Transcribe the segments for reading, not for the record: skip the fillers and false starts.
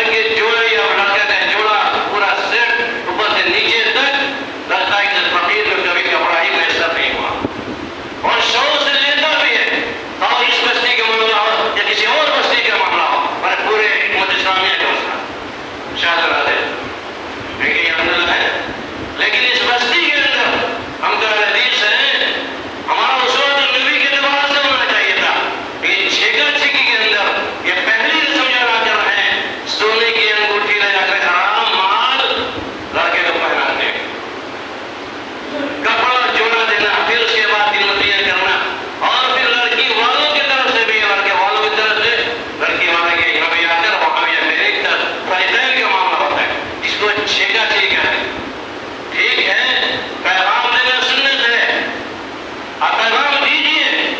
گھر کے جوڑے یا لڑکے کا جوڑا پورا سیٹ اوپر سے نیچے تک لگتا ہے کہ فقیر کو کبھی کپڑا ہی میسر نہیں ہوا اور شوق سے لیتا بھی ہے اور اس بستی کا معاملہ ہو یا کسی اور بستی کا معاملہ ہو اور پورے امت اسلامیہ کا اس کا شاید رہتے لیکن یہ عمل ہے لیکن اس بستی کے اندر ہم کا حدیث ہے ہمارا اسوۃ النبی کے اعتبار سے ہونا چاہیے تھا لیکن چھیکا چھیکی کے اندر یہ پہلی رسم جو لا کر ہیں سونے کی انگوٹھی لے جا کر حرام مال لڑکے کو پہناتے ہیں کپڑا جوڑا دینا پھر اس کے بعد قیمتیاں کرنا اور پھر لڑکی والوں کی طرف سے بھی لڑکے والوں کی طرف سے لڑکی والے کے یہاں بھی آ کر وہاں بھی میرے فائدین کا معاملہ ہوتا ہے جس کو چھیکا چھیکا ہے ٹھیک ہے پیغام دینا سنت ہے آپ پیغام دیجیے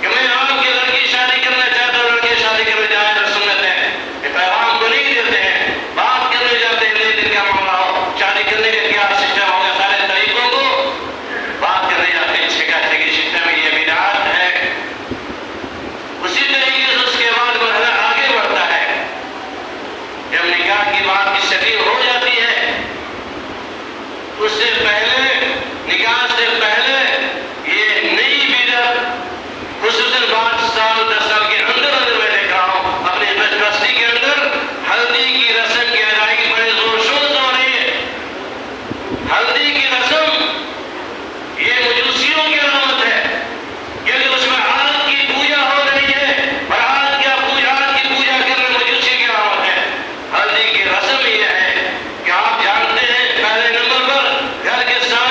کہ میں آپ کی لڑکی شادی کرنا چاہتا ہوں لڑکی شادی کرنے جائے تو سنت ہے یہ پیغام کو نہیں دیتے ہیں بات کرنے جاتے ہیں دن کا معاملہ ہو شادی کرنے کا کیا سسٹم ہوگا سارے طریقوں کو بات کرنے جاتے ہیں چھیکا چھیکی سسٹم یہ بدعت ہے اسی طریقے سے اس کے بعد مرحلہ آگے بڑھتا ہے جب نکاح کی بات کی شکل ہو جاتی ہے اس سے پہلے نکاح سے پہلے یہ نئی بدعت خصوصاً 5 سال 10 سال کے اندر میں دیکھ رہا ہوں اپنی بستی کے اندر ہلدی کی رسم کی ادائیگی بڑے زور شور سے ہو رہی ہے ہلدی کی رسم یہ مجوسیوں کی علامت ہے کیونکہ اس میں آگ کی پوجا ہو رہی ہے اور آگ کی پوجا کرنا مجوسی کی علامت ہے ہلدی کی رسم یہ ہے کہ آپ جانتے ہیں پہلے نمبر پر گھر کے سامنے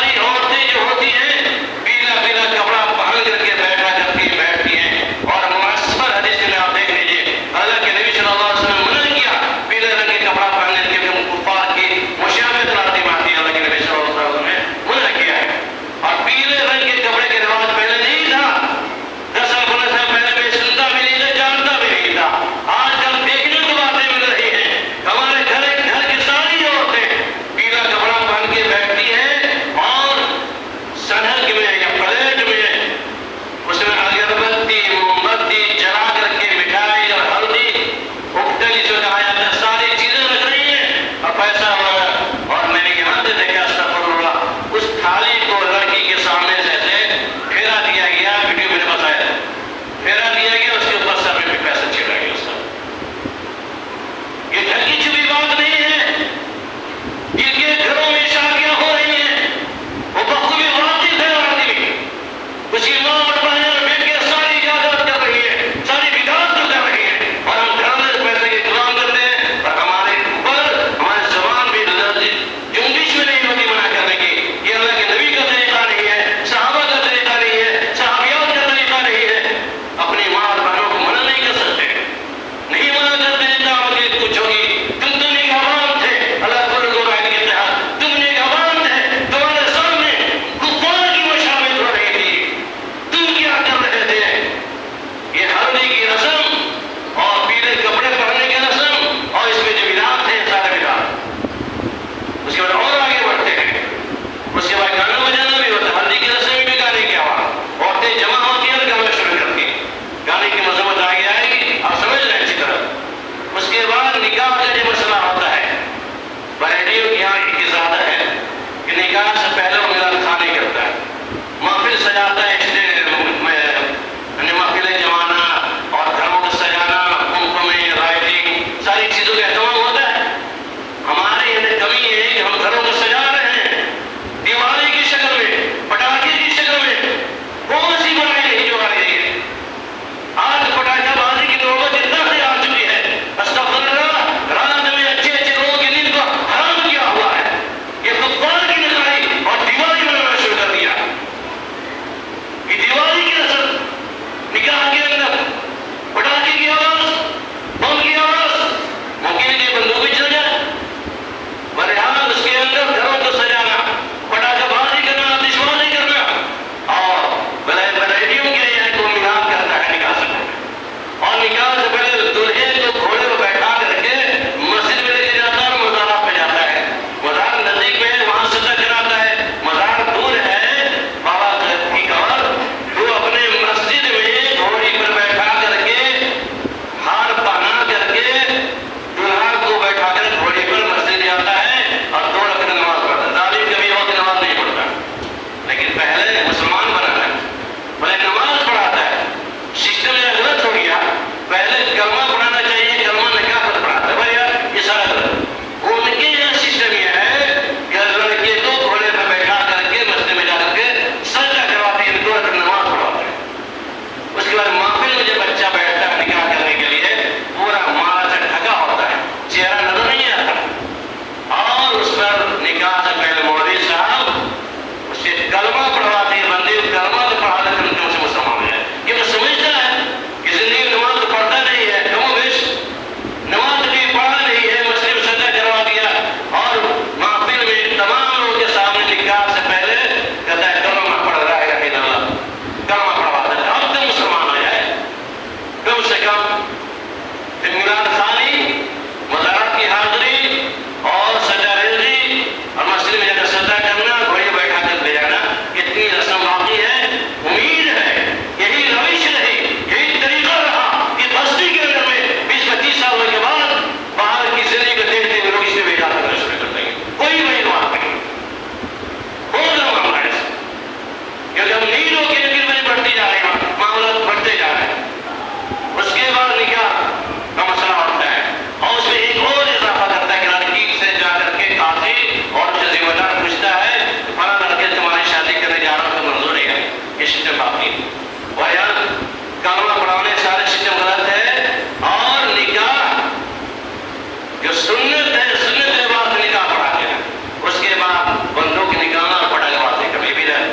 جو سنت ہے، سنت کے بعد نکاح پڑھا دینا، اس کے بعد بندوق نکالنا اور پٹاخے بازی کبھی بھی رہے،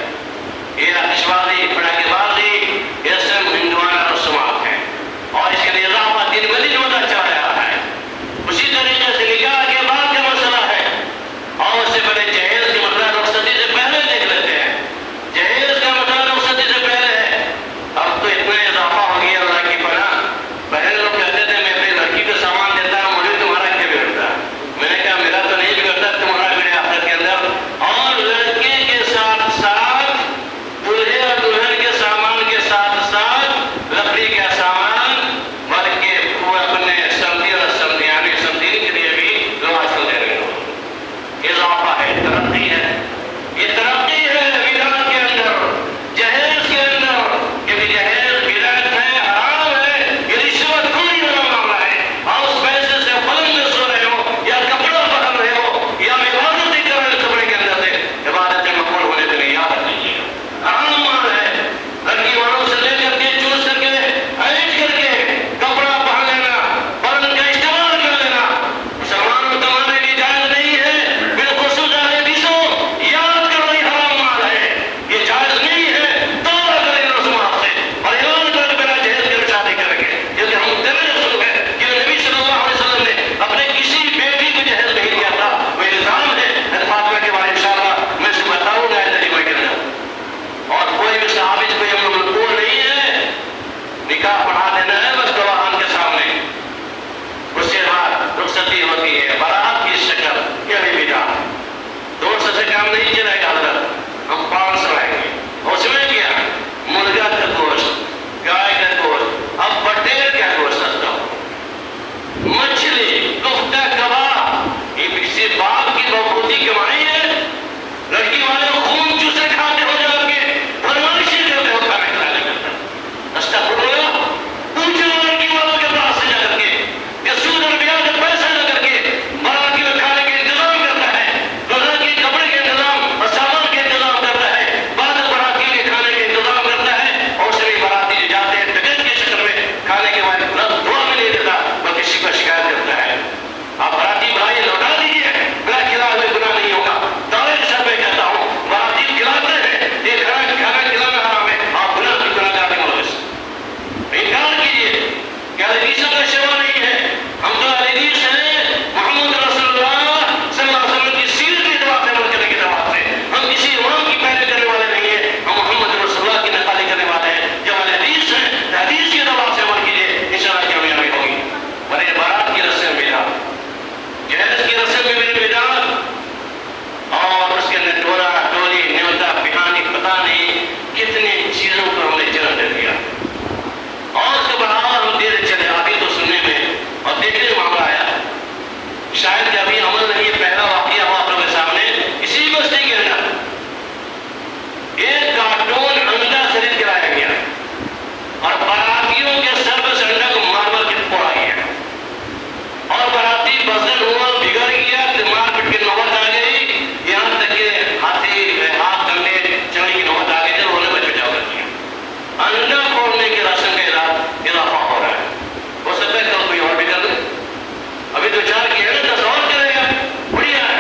یہ آتش بازی پٹاخے بازی یہ سب ہندوانہ رسومات ہیں، اور اس کے لیے اضافہ دن بہ دن ہوتا چلا جا رہا ہے۔ اسی طریقے سے نکاح کے بعد کا مسئلہ ہے، اور اس سے پہلے جہیز کے مسئلہ رخصتی سے پہلے دیکھ لیتے ہیں۔ جہیز کا مسئلہ رخصتی سے پہلے ہے، اب تو اتنا اضافہ ہو گیا اللہ کی پناہ۔ پہلے لوگ کہتے تھے میں اپنی لڑکی کو سامان دیتا ہوں، مجھے تمہارا کیا بگڑتا؟ میں نے کہا میرا تو نہیں بگڑتا، تمہارا بگڑے آخرت کے اندر۔ اور لڑکے کے ساتھ ساتھ دولہے اور دلہن کے سامان کے ساتھ ساتھ لکڑی کا سامان، بلکہ وہ اپنے سمدھی اور سمدھیانی سمدھین کے لیے بھی لواشو دے رہے ہو۔ اضافہ ہے، ترقی ہے، یہ ترقی ہے بدعت کے اندر، جہیز کے اندر، کیونکہ جہیز بدعت ہے، حرام ہے، یہ رشوت خوری والا معاملہ ہے، اور اس پیسے سے پلنگ میں سو رہے ہو یا کپڑا پہن رہے ہو یا عبادت نہیں کر رہے کپڑے کے اندر سے، عبادتیں مقبول ہونے کے لیے یاد رکھیے حرام مال ہے۔ لڑکی والوں سے لے کر کے چوس کر کے اینٹ کر کے کپڑا پہن لینا، پلنگ کا استعمال کر لینا مسلمانوں تمہارے لیے جائز نہیں ہے۔ بالخصوص اہل حدیثوں یاد کرو یہ حرام مال ہے، یہ جائز نہیں ہے۔ توبہ کریں رسومات سے اور اعلان کر کے بنا جہیز کے شادی کریں گے، کیونکہ ہم تیرے رسول ہیں کہ نبی صلی اللہ علیہ وسلم نے اپنے کسی بیٹی کو جہیز نہیں کیا تھا۔ وہ الزام ہے فاطمہ کے بارے انشاءاللہ میں اسے بتاؤں گا ترجمہ کے اندر، اور کوئی بھی صحابی کوئی ہم لوگ مقبول نہیں ہے، نکاح پڑھا دینا ہے بس گواہان کے سامنے، اس کے بعد رخصتی ہوتی ہے، بارات کی شکل یہ بھی بدعت ہے۔ 200 سے کام نہیں چلے گا حضرت، ہم 500 لائیں گے، اس میں کیا مرغا کا گوشت، گائے کا گوشت، اب بٹیر کا گوشت سستا ہو، مچھلی، کفتہ، کباب، یہ کسی باپ کی بہبودی کمائی ہے؟ لڑکی والے خون چوسے کھاتے ہو جا کے فرمائشی کرتے ہو کھانے کھلانے کرتے، استغفراللہ، پوچھو لڑکی والوں کے پاس سے جا کر کے کہ سود اور بیاج کا پیسہ لے کر کے باراتی میں کھانے کے انتظام کرتا ہے، دلہن کے کپڑے کے انتظام اور سامان کے انتظام کرتا ہے، بعد باراتی کے کھانے کے انتظام کرتا ہے، اور اسے بھی باراتی جو جاتے ہیں ٹکٹ کی شکل میں کھانے کے بعد لفظ دعا میں نہیں دیتا بلکہ شکایت کرتا ہے۔ آپ باراتی بھائی لوٹا دیجیے، بلا کھلائے ہوئے گناہ نہیں ہوگا۔ دعوے کے سر پہ کہتا ہوں باراتی کھلاتے ہیں، یہ کھانا کھلانا حرام ہے، آپ گناہ کی گناہگار نہیں ہو اس انکار کیجیے کہ حدیثوں کا شوا نہیں ہے، ہم تو حدیث ہیں محمد رسول اللہ صلی اللہ علیہ وسلم کی سیرت کی اطاعت عمل کرنے کی دعوت سے، ہم کسی امام کی پیروی کرنے والے نہیں ہیں، ہم محمد رسول اللہ کی نقالی کرنے والے ہیں۔ جب حدیث ہیں حدیث کی دعوت سے عمل کیجیے، انشاءاللہ کامیابی ہوگی۔ ورنہ بارات کی رسم میں بدعت، جہیز کی رسم میں بھی بدعت، اور اس کے اندر ٹولا ٹولی نیوتا پہانی پتہ نہیں کتنی چیزوں کو ہم نے جنم دے دیا، اور اس کے بڑھاوا ہم دیر چلے آگے تو سننے میں اور دیکھنے میں معاملہ آیا، شاید کہ ابھی عمل نہیں ہے، پہلا واقعہ ہوا آپ لوگوں کے سامنے اسی بستی کے اندر، ایک کارٹون انڈا خرید کے لایا گیا اور باراتیوں کے سر پہ سے انڈا کو مار مار کے پھوڑا گیا، اور باراتی بزن ہوا، بگڑ گیا، مار پٹ کے نوبت آ گئی، یہاں تک کہ ہاتھ کنڈے چڑھنے کی نوبت آ گئی، تو انہوں نے بچ بچاؤ کر دیا۔ انڈا پھوڑنے کے رسم کا اضافہ ہو رہا ہے، ہو سکتا ہے کل کوئی اور بھی کر دے، ابھی تو چار کی ہے نا 10 اور کرے گا، بڑھیا ہے،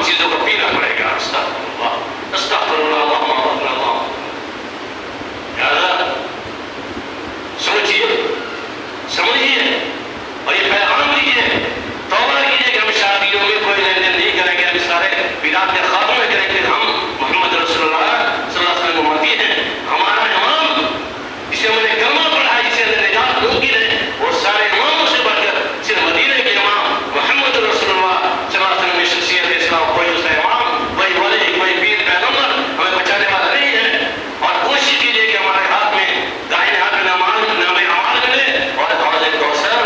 چیزوں کو پینا پڑے گا. استغفر اللہ اللہم اللہ. لہذا سوچیے, سمجھیے اور یہ پیغام لیجیے, توبہ کیجیے کہ ہم شادیوں میں کوئی لین دین نہیں کریں گے, ہم سارے بدعات کے خاتمے کریں گے. ہم محمد رسول اللہ صلی اللہ علیہ وسلم کو مانتے ہیں. ہمارا امام جسے ہم نے کلمہ پڑھا ہے, جسے اندر نجات ممکن ہے, وہ سارے اماموں سے بڑھ کر صرف مدینے کے امام محمد رسول اللہ صلی اللہ علیہ وسلم کی شخصیت اسلام, کوئی دوسرا امام, کوئی ولی, کوئی پیر, پیغمبر ہمیں بچانے والا نہیں ہے. اور کوشش کیجیے کہ ہمارے ہاتھ میں دائیں ہاتھ میں نام اعمال ملے اور حوض کوثر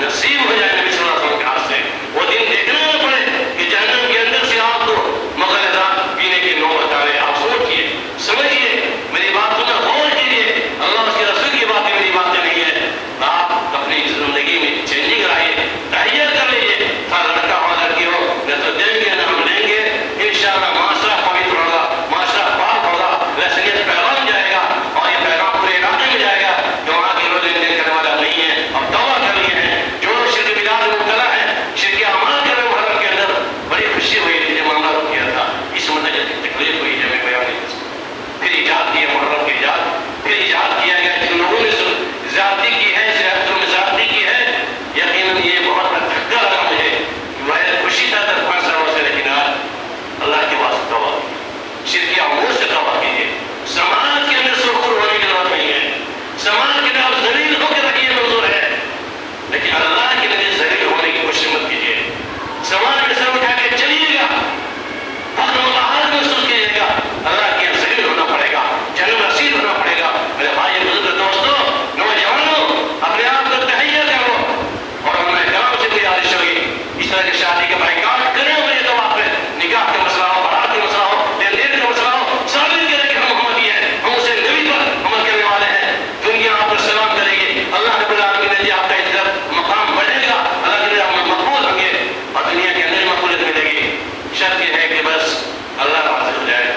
نصیب ہو جائے نبی صلی اللہ علیہ وسلم کے ہاتھ سے. وہ دن دیکھنا نہ پڑے کہ جہنم کے اندر سے آپ کو مغلظات پینے کی نوبت آئے. آپ سوچیے, سمجھیے, میری بات کو غور کیجیے. اللہ اس کے رسول کی باتیں میری باتیں نہیں ہے. آپ اپنی زندگی میں چینجنگ لائیے, تہیا کر لیجیے. ہر لڑکا ہو لڑکی ہو, نہ تو دیں گے نہ ہم لیں گے. انشاءاللہ معاشرہ پوتر ہوگا, معاشرہ پاک ہوگا, رسمیت پیغام جائے گا اور یہ پیغام پورے علاقے میں جائے گا جو وہاں کے لوگ لین دین کرنے والا نہیں ہے. اب توبہ کر لیے ہیں, جو شرک بدعات میں مبتلا ہے, شرک اعمال کے محرم کے اندر بڑی خوشی ہوئی تھی جب معاملہ رک گیا تھا. اس مدت کی تکلیف ہوئی ہے, میں بیان نہیں کر سکتا. پھر ایجاد کیا محرم کی ایجاد, پھر ایجاد کیا گیا جن لوگوں نے زیادتی کی ہے, زیادتوں میں زیادتی کی ہے. یقیناً یہ بہت بڑا دھکا لگا مجھے, وہ خوشی تھا در 5 سالوں سے, لیکن آج اللہ کے واسطے توبہ کیجیے, شرک امور سے توبہ کیجیے. سماج کے اندر سرخر ہونے کی ضرورت نہیں ہے. سماج کے اندر آپ ذلیل ہو کے رکھیے منظور ہے, لیکن اللہ کے لیے ذلیل ہونے کی کوشش مت کیجیے. سماج میں سر اٹھا کے چلیے گا, فخر مظاہر محسوس کیجیے گا, اللہ کے یہاں ذلیل ہونا پڑے گا, جنم رسید ہونا پڑے گا. میرے بھائی بزرگ دوستوں, نوجوانوں, اپنے آپ کو تہیا کرو اور ہمیں کرام سے گزارش ہوگی اس طرح کی شادی کے بائیکاٹ کریں. مجھے تو آپ نکاح کے مسئلہ ہو, بارات کے مسئلہ ہو, لین دین کا مسئلہ ہو, ثابت کریں کہ ہم محمدی ہیں, ہم اسے نبی پر عمل کرنے والے ہیں. دنیا آپ پر سلام کرے گی, اللہ رب العالمین نے آپ کا عزت مقام بڑھے گا, اللہ کے لیے آپ مقبول ہوں گے اور دنیا کے اندر مقبولیت ملے گی. شرط یہ ہے کہ بس اللہ راضی ہو جائے.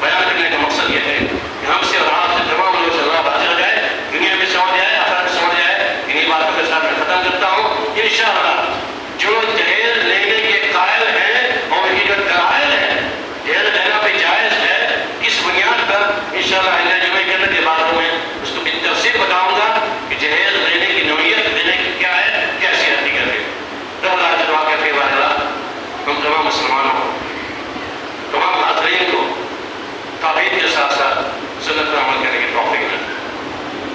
بیان کرنے کا مقصد یہ ہے کہ ہم سے اور آپ سے تمام لوگوں سے اللہ راضی ہو جائے, دنیا میں سمجھ جائے, آخرت میں سمجھ جائے. انہیں باتوں کے ساتھ میں ختم کرتا ہوں. انشاءاللہ جو جہیز لینے کے قائل ہیں اور ان کی جو دلائل ہے, جہیز لینا بھی جائز ہے, کس بنیاد پر انشاءاللہ آئندہ جمعے کے اندر کے باتوں میں اس کو بھی تفصیل بتاؤں گا کہ جہیز لینے کی نوعیت لینے کی کیا ہے, کیسی حقیقت ہے. رب اللہ سے دعا کرتے ہیں اللہ ہم تمام مسلمانوں, تمام حاضرین کو توحید کے ساتھ ساتھ سنت پر عمل کرنے کی توفیق ملے.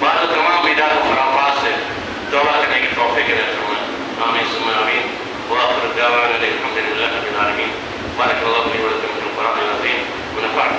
بعض تمام بدعات و خرافات سے توبہ کرنے کی توفیق عطا فرمائے. آمین ثم آمین. وآخر دعوانا الحمد لله رب العالمين. بارك الله فيكم في القرآن العظيم ونفعنا